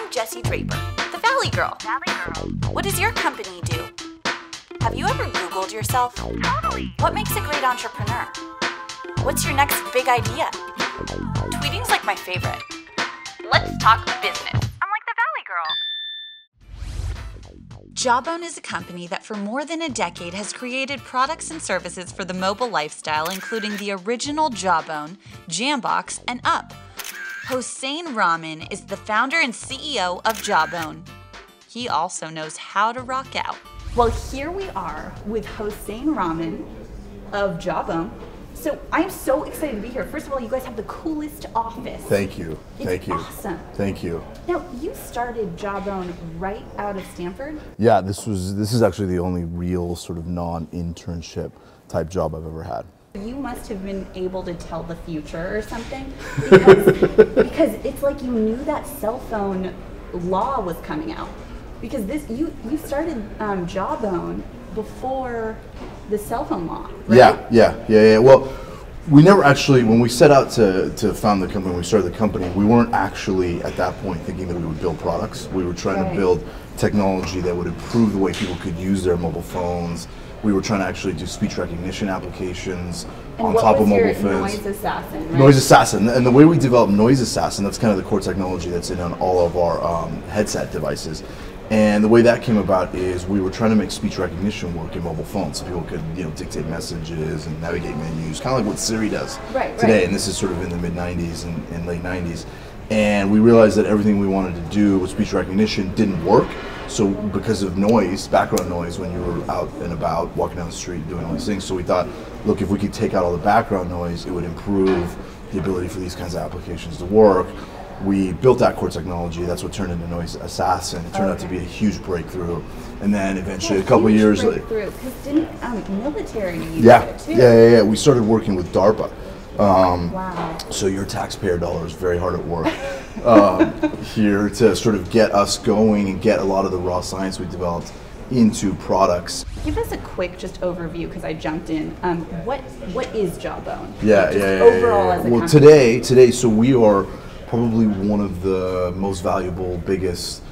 I'm Jessie Draper, the Valley Girl. What does your company do? Have you ever Googled yourself? Totally. What makes a great entrepreneur? What's your next big idea? Tweeting's like my favorite. Let's talk business. I'm like the Valley Girl. Jawbone is a company that for more than a decade has created products and services for the mobile lifestyle, including the original Jawbone, JAMBOX, and Up. Hosain Rahman is the founder and CEO of Jawbone. He also knows how to rock out. Well, here we are with Hosain Rahman of Jawbone. So I'm so excited to be here. First of all, you guys have the coolest office. Thank you. Thank you. Awesome. Thank you. Now, you started Jawbone right out of Stanford? Yeah, this is actually the only real sort of non-internship type job I've ever had. You must have been able to tell the future or something, because it's like you knew that cell phone law was coming out. Because you started Jawbone before the cell phone law, right? Yeah. Well, we never actually, when we set out to found the company, when we started the company, we weren't actually at that point thinking that we would build products. We were trying to build technology that would improve the way people could use their mobile phones. We were trying to actually do speech recognition applications on top of mobile phones. Noise Assassin, right? Noise Assassin, and the way we developed Noise Assassin, that's kind of the core technology that's in on all of our headset devices. And the way that came about is we were trying to make speech recognition work in mobile phones, so people could, dictate messages and navigate menus, kind of like what Siri does today. And this is sort of in the mid '90s and late '90s. And we realized that everything we wanted to do with speech recognition didn't work. So because of noise, background noise, when you were out and about, walking down the street, doing all these things, so we thought, look, if we could take out all the background noise, it would improve the ability for these kinds of applications to work. We built that core technology. That's what turned into Noise Assassin. It turned out to be a huge breakthrough. And then eventually, a couple of years later, because didn't military use it too? Yeah. We started working with DARPA. Wow. So your taxpayer dollar is very hard at work here to sort of get us going and get a lot of the raw science we developed into products. Give us a quick just overview, because I jumped in. What is Jawbone? Overall as a well, company. today, so we are probably one of the most valuable, biggest,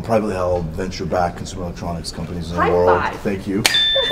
privately held, venture-backed consumer electronics companies in the world. High five. Thank you.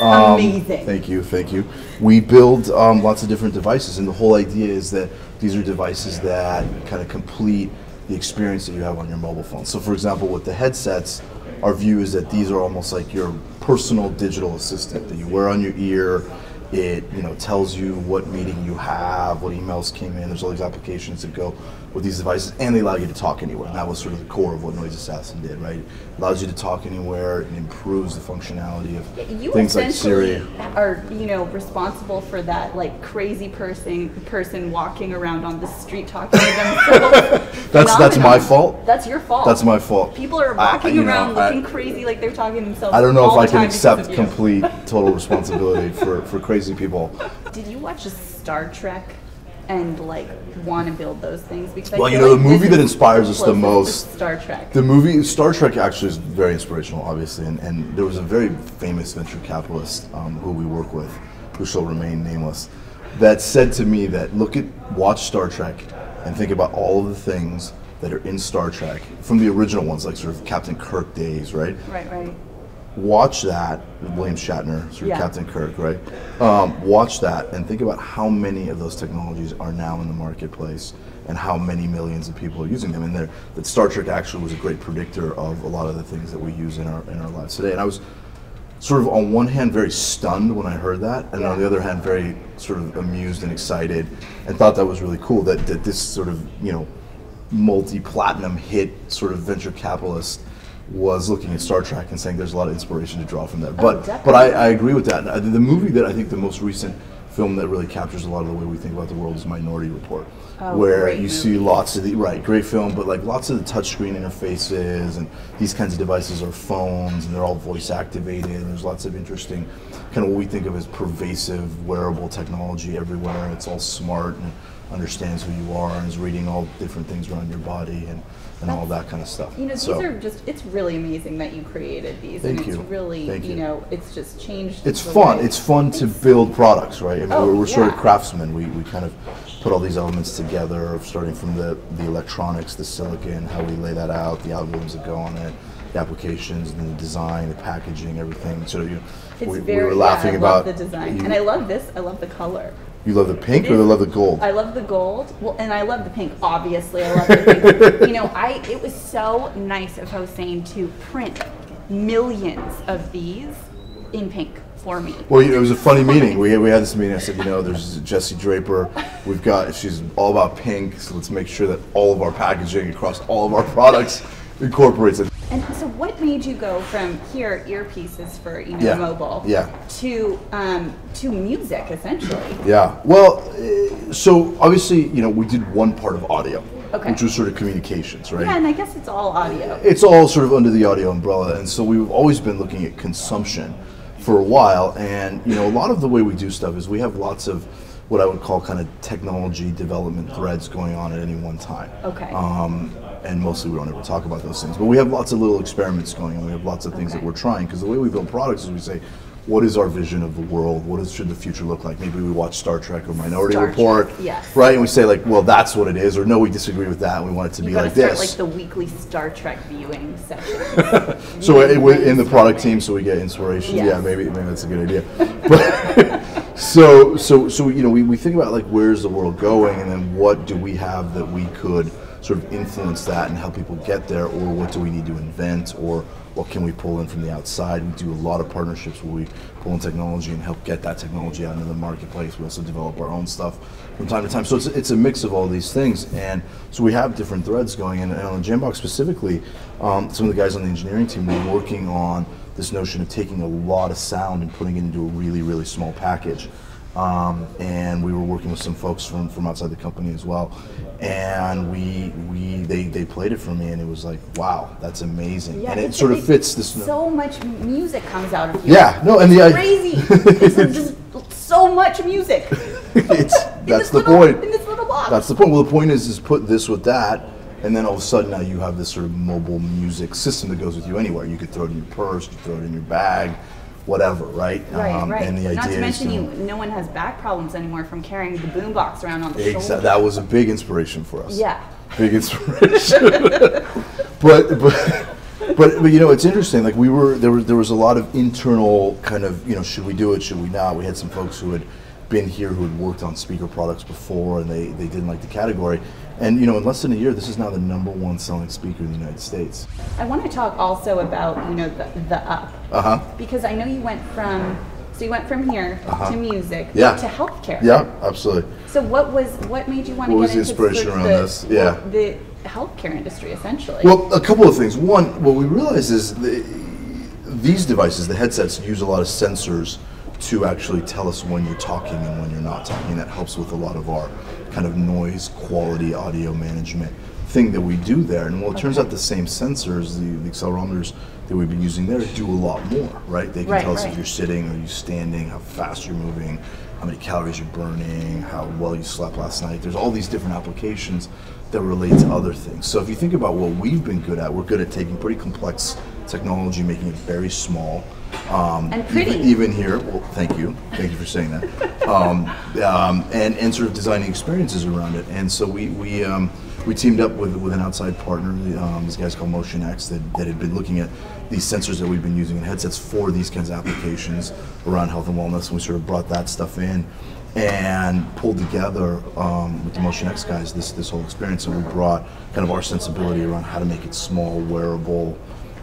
Amazing. Thank you. We build lots of different devices, and the whole idea is that these are devices that kind of complete the experience that you have on your mobile phone. So, for example, with the headsets, our view is that these are almost like your personal digital assistant that you wear on your ear. It tells you what meeting you have, what emails came in. There's all these applications that go with these devices, and they allow you to talk anywhere. And that was sort of the core of what Noise Assassin did, right? It allows you to talk anywhere. It improves the functionality of things like Siri. You are responsible for that crazy person walking around on the street talking to themselves. That's my fault. That's your fault. That's my fault. People are walking around looking crazy like they're talking to themselves. I don't know if I can accept complete total responsibility for crazy people. Did you watch Star Trek and want to build those things? Because the movie that inspires us the most, Star Trek. The movie Star Trek actually is very inspirational, obviously, and there was a very famous venture capitalist who we work with, who shall remain nameless, that said to me that watch Star Trek and think about all of the things that are in Star Trek from the original ones, like sort of Captain Kirk days, right? Right. Watch that, William Shatner, sort of Captain Kirk, right? Watch that and think about how many of those technologies are now in the marketplace and how many millions of people are using them. And that Star Trek actually was a great predictor of a lot of the things that we use in our lives today. And I was sort of on one hand very stunned when I heard that, and on the other hand very sort of amused and excited, and thought that was really cool that this sort of multi-platinum hit sort of venture capitalist was looking at Star Trek and saying there's a lot of inspiration to draw from that. But I agree with that. The movie that I think the most recent film that really captures a lot of the way we think about the world is Minority Report, where you see lots of great film, but lots of the touchscreen interfaces and these kinds of devices are phones and they're all voice activated, and there's lots of interesting kind of what we think of as pervasive wearable technology everywhere. It's all smart, and understands who you are and is reading all different things around your body and all that kind of stuff. You know, these are just, it's really amazing that you created these. Thank and you. It's really, Thank you. you know, it's just changed. It's fun. It's fun to build products, right? I mean, we're sort of yeah. craftsmen. We kind of put all these elements together, starting from the electronics, the silicon, how we lay that out, the algorithms that go on it, the applications, and the design, the packaging, everything. So we were laughing about the design, and I love this. I love the color. You love the pink or you love the gold? I love the gold. Well, and I love the pink. Obviously, I love the pink. You know, it was so nice of Hosain to print millions of these in pink for me. Well, it was a funny meeting. We had this meeting. I said, you know, there's Jessie Draper. She's all about pink, so let's make sure that all of our packaging across all of our products incorporates it. And so, what made you go from earpieces for mobile, to music essentially? Yeah. Well, so obviously, we did one part of audio, which was sort of communications, right? Yeah, and I guess it's all audio. It's all sort of under the audio umbrella, and so we've always been looking at consumption for a while. And a lot of the way we do stuff is we have lots of what I would call kind of technology development threads going on at any one time. Okay. And mostly we don't ever talk about those things, but we have lots of little experiments going on. We have lots of things that we're trying, because the way we build products is we say, what is our vision of the world? Should the future look like? Maybe we watch Star Trek or Minority Report, right? And we say like, well, that's what it is, or no, we disagree with that, and we want it to be like this. Like the weekly Star Trek viewing session. So in the product team, so we get inspiration. Yes. Yeah, maybe that's a good idea. But so we think about like, where's the world going, and then what do we have that we could sort of influence that and help people get there, or what do we need to invent, or what can we pull in from the outside. We do a lot of partnerships where we pull in technology and help get that technology out into the marketplace. We also develop our own stuff from time to time. So it's a mix of all these things, and so we have different threads going. And on the JAMBOX specifically, some of the guys on the engineering team were working on this notion of taking a lot of sound and putting it into a really, really small package. And we were working with some folks from outside the company as well, and they played it for me, and it was like, wow, that's amazing. Yeah, and it sort of fits this. So much music comes out of you. Yeah, no, and it's crazy. It's just so much music. That's the point. In this little box. That's the point. Well, the point is put this with that, and then all of a sudden now you have this sort of mobile music system that goes with you anywhere. You could throw it in your purse, you throw it in your bag, whatever, right? Right. And the idea Not to mention, no one has back problems anymore from carrying the boombox around on the shoulder. That was a big inspiration for us. Yeah. Big inspiration. but it's interesting. Like there was a lot of internal kind of should we do it? Should we not? We had some folks who had been here who had worked on speaker products before, and they didn't like the category. And in less than a year, this is now the #1 selling speaker in the United States. I want to talk also about the up, because I know you went from here to music to healthcare. Yeah, absolutely. So what made you want to get into what was the inspiration around this? Yeah, the healthcare industry essentially. Well, a couple of things. One, what we realized is these devices, the headsets, use a lot of sensors to actually tell us when you're talking and when you're not talking. That helps with a lot of our kind of noise quality audio management thing that we do there. And it turns out the same sensors, the accelerometers that we've been using there, do a lot more, right? They can tell us if you're sitting or you're standing, how fast you're moving, how many calories you're burning, how well you slept last night. There's all these different applications that relate to other things. So if you think about what we've been good at, we're good at taking pretty complex technology, making it very small. And pretty. Even here, well, thank you for saying that. And sort of designing experiences around it. And so we teamed up with an outside partner, these guys called Motion X, that had been looking at these sensors that we've been using in headsets for these kinds of applications around health and wellness. And we sort of brought that stuff in and pulled together with the Motion X guys this whole experience. And we brought kind of our sensibility around how to make it small, wearable,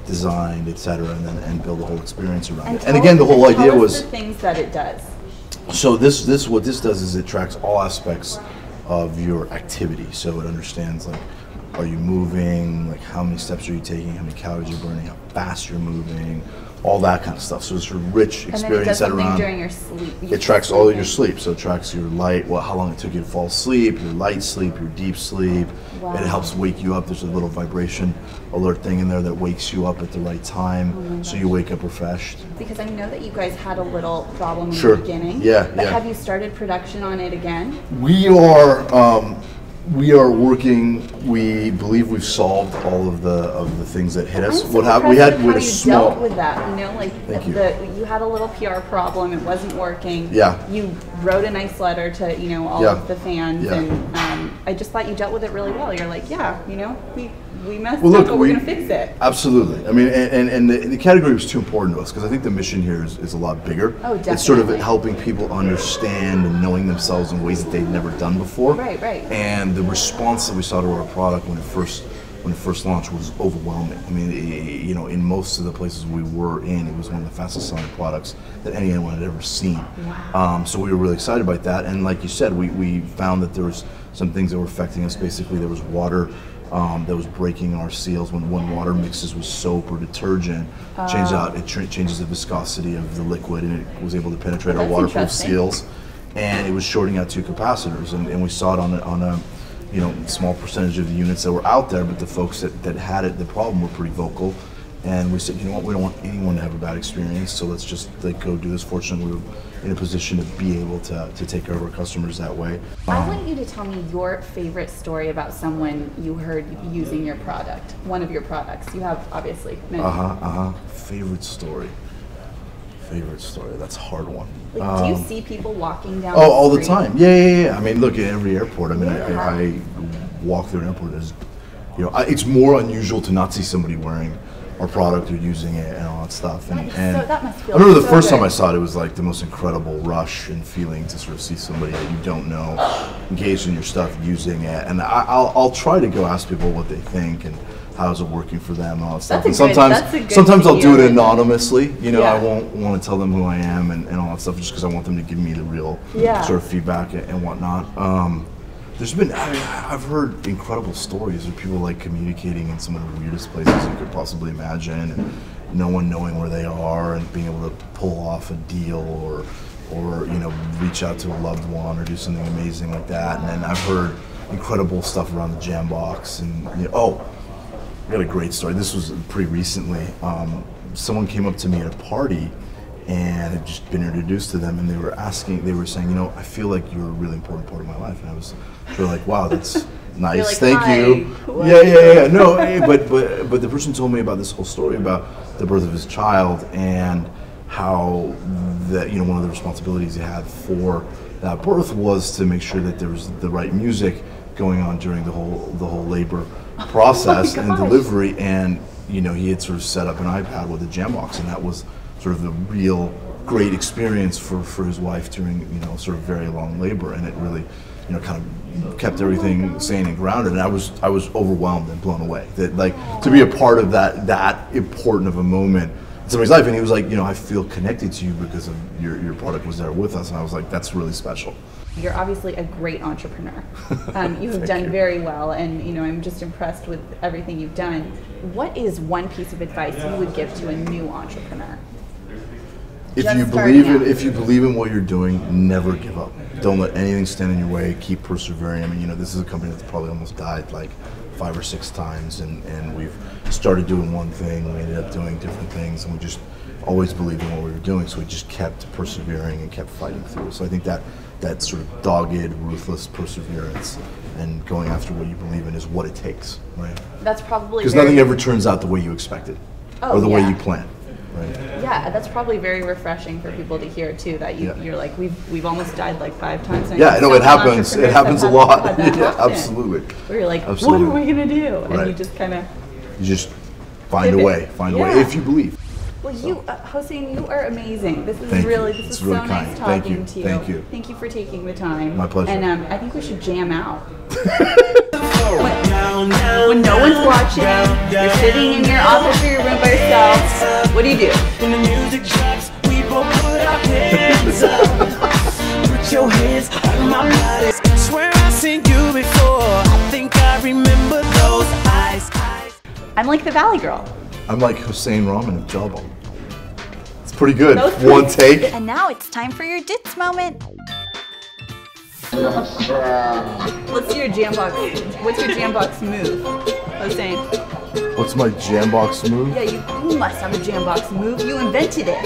designed, etc., and build a whole experience around it. And again, the whole idea was the things that it does. So what this does is it tracks all aspects of your activity. So it understands, like, are you moving, like how many steps are you taking, how many calories you're burning, how fast you're moving, all that kind of stuff. So it's a rich experience. And then it does something around during your sleep. It tracks all of your sleep. So it tracks your light, how long it took you to fall asleep, your light sleep, your deep sleep. Wow. And it helps wake you up. There's a little vibration alert thing in there that wakes you up at the right time, so you wake up refreshed. Because I know that you guys had a little problem in Sure. the beginning. Yeah, But yeah. have you started production on it again? We are working. We believe we've solved all of the things that hit us. I'm so We had impressed with a how small. you dealt with that. You know, like Thank you. you had a little PR problem. It wasn't working. Yeah. You wrote a nice letter to all Yeah. of the fans, Yeah. and I just thought you dealt with it really well. You're like, yeah, we messed Well, up, look, but we're gonna fix it. Absolutely. I mean, and the category was too important to us because I think the mission here is a lot bigger. Oh, It's sort of definitely. helping people understand and knowing themselves in ways that they've never done before. Right, right. And the response that we saw to our product when it first launched was overwhelming. I mean, in most of the places we were in, it was one of the fastest selling products that anyone had ever seen. Wow. So we were really excited about that. And like you said, we found that there was some things that were affecting us. Basically, there was water that was breaking our seals when water mixes with soap or detergent. Changes the viscosity of the liquid, and it was able to penetrate our That's waterproof interesting. seals. And it was shorting out two capacitors, and we saw it on a small percentage of the units that were out there, but the folks that had the problem were pretty vocal. And we said, you know what, we don't want anyone to have a bad experience, so let's just go do this. Fortunately, we were in a position to be able to take care of our customers that way. I want you to tell me your favorite story about someone you heard using your product, one of your products. You have obviously many. Favorite story. That's a hard one. Like, do you see people walking down? Oh, all the street? time. Yeah. I mean, look, at every airport. I mean, Yeah. I walk through an airport. It's more unusual to not see somebody wearing our product or using it and all that stuff. And that must feel I remember the so first time good. I saw it, it was like the most incredible rush and feeling to sort of see somebody that you don't know engaged in your stuff using it. And I'll try to go ask people what they think and how's it working for them and all that stuff. That's And that's a good sometimes I'll do it feeling. anonymously. Yeah. I won't want to tell them who I am and all that stuff just because I want them to give me the real sort of feedback and whatnot. I've heard incredible stories of people like communicating in some of the weirdest places you could possibly imagine, and no one knowing where they are and being able to pull off a deal or reach out to a loved one or do something amazing like that. And then I've heard incredible stuff around the JAMBOX and I got a great story. This was pretty recently. Someone came up to me at a party and had just been introduced to them, and they were saying, I feel like you're a really important part of my life. And I was sort of like, wow, that's nice, You're like, thank "Hi, you. who are Yeah. No, but the person told me about this whole story about the birth of his child and how that one of the responsibilities he had for that birth was to make sure that there was the right music going on during the whole labor process and delivery. And he had sort of set up an iPad with a JAMBOX, and that was sort of the real great experience for his wife during sort of very long labor, and it really kind of kept everything sane and grounded. And I was overwhelmed and blown away that to be a part of that important of a moment in somebody's life. And he was like, I feel connected to you because of your product was there with us. And I was like, that's really special. You're obviously a great entrepreneur. You have done very well, and I'm just impressed with everything you've done. What is one piece of advice you would give to a new entrepreneur? If Just you starting out. if you believe in what you're doing, never give up. Don't let anything stand in your way. Keep persevering. I mean, this is a company that's probably almost died like 5 or 6 times, and we've started doing one thing, we ended up doing different things, and we just always believed in what we were doing, so we just kept persevering and kept fighting through. So I think that sort of dogged, ruthless perseverance and going after what you believe in is what it takes, right? That's probably Because nothing ever turns out the way you expected or the way you plan, right? Yeah, that's probably very refreshing for people to hear too. That you're like, we've almost died like 5 times. Yeah, I know it happens. It happens a lot. Yeah, absolutely. Where you're like, Absolutely. what are we gonna do? And Right. you just kind of find a way. Find a way if you believe. Well, you, Hosain, you are amazing. This is Thank you. really, It's is really so kind. nice Thank talking you. to you. Thank you. Thank you for taking the time. My pleasure. And I think we should jam out. When no one's watching, you're sitting in your office or your room by yourself. What do you do? When the music drops, we both put our hands up. Put your hands on my body. Swear I've seen you before. I think I remember those eyes. I'm like the Valley Girl. I'm like Hosain Rahman of Jawbone. pretty good. That was pretty One take. And now it's time for your Dits moment. Let's do your JAMBOX. What's your JAMBOX move, Hosain? What's my JAMBOX move? Yeah, you must have a JAMBOX move. You invented it.